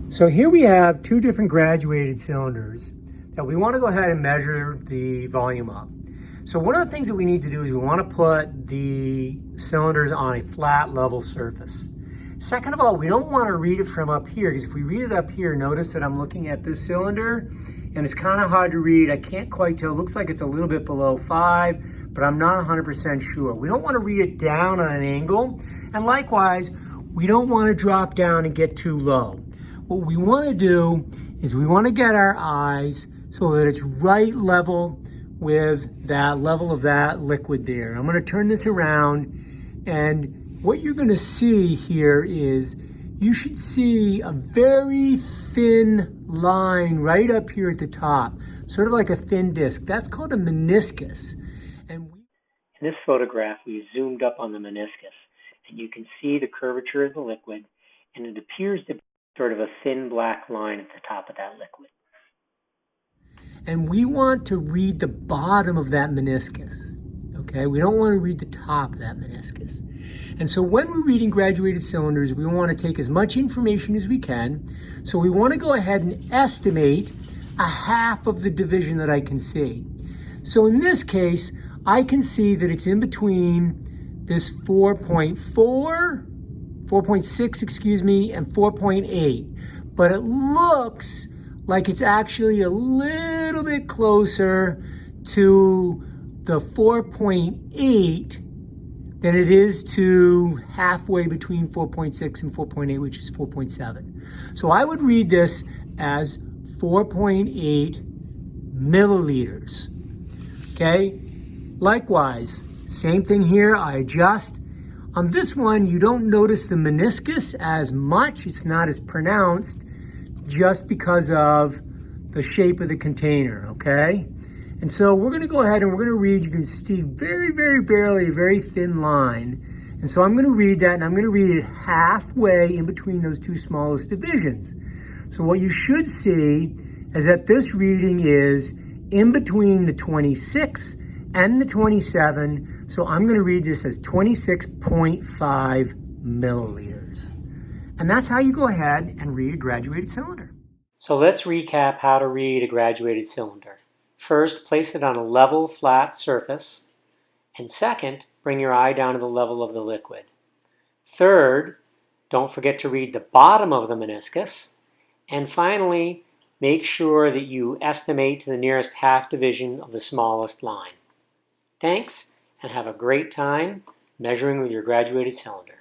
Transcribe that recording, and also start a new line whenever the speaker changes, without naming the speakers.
So here we have two different graduated cylinders that we want to go ahead and measure the volume of. So one of the things that we need to do is we want to put the cylinders on a flat level surface. Second of all, we don't want to read it from up here, because if we read it up here, notice that I'm looking at this cylinder and it's kind of hard to read. I can't quite tell. It looks like it's a little bit below 5, but I'm not 100% sure. We don't want to read it down on an angle, and likewise, we don't want to drop down and get too low. What we want to do is we want to get our eyes so that it's right level with that level of that liquid there. I'm going to turn this around, and what you're going to see here is you should see a very thin line right up here at the top, sort of like a thin disc. That's called a meniscus. And in this photograph, we zoomed up on the meniscus, and you can see the curvature of the liquid, and it appears to be sort of a thin black line at the top of that liquid. And we want to read the bottom of that meniscus, okay? We don't want to read the top of that meniscus. And so when we're reading graduated cylinders, we want to take as much information as we can. So we want to go ahead and estimate a half of the division that I can see. So in this case, I can see that it's in between this 4.6, excuse me, and 4.8. But it looks like it's actually a little bit closer to the 4.8 than it is to halfway between 4.6 and 4.8, which is 4.7. So I would read this as 4.8 milliliters, okay? Likewise, same thing here, I adjust. On this one, you don't notice the meniscus as much, it's not as pronounced, just because of the shape of the container, okay? And so we're going to go ahead and we're going to read. You can see very, very barely a very thin line. And so I'm going to read that, and I'm going to read it halfway in between those two smallest divisions. So what you should see is that this reading is in between the 26 and the 27. So I'm going to read this as 26.5 milliliters. And that's how you go ahead and read a graduated cylinder. So let's recap how to read a graduated cylinder. First, place it on a level, flat surface. And second, bring your eye down to the level of the liquid. Third, don't forget to read the bottom of the meniscus. And finally, make sure that you estimate to the nearest half division of the smallest line. Thanks, and have a great time measuring with your graduated cylinder.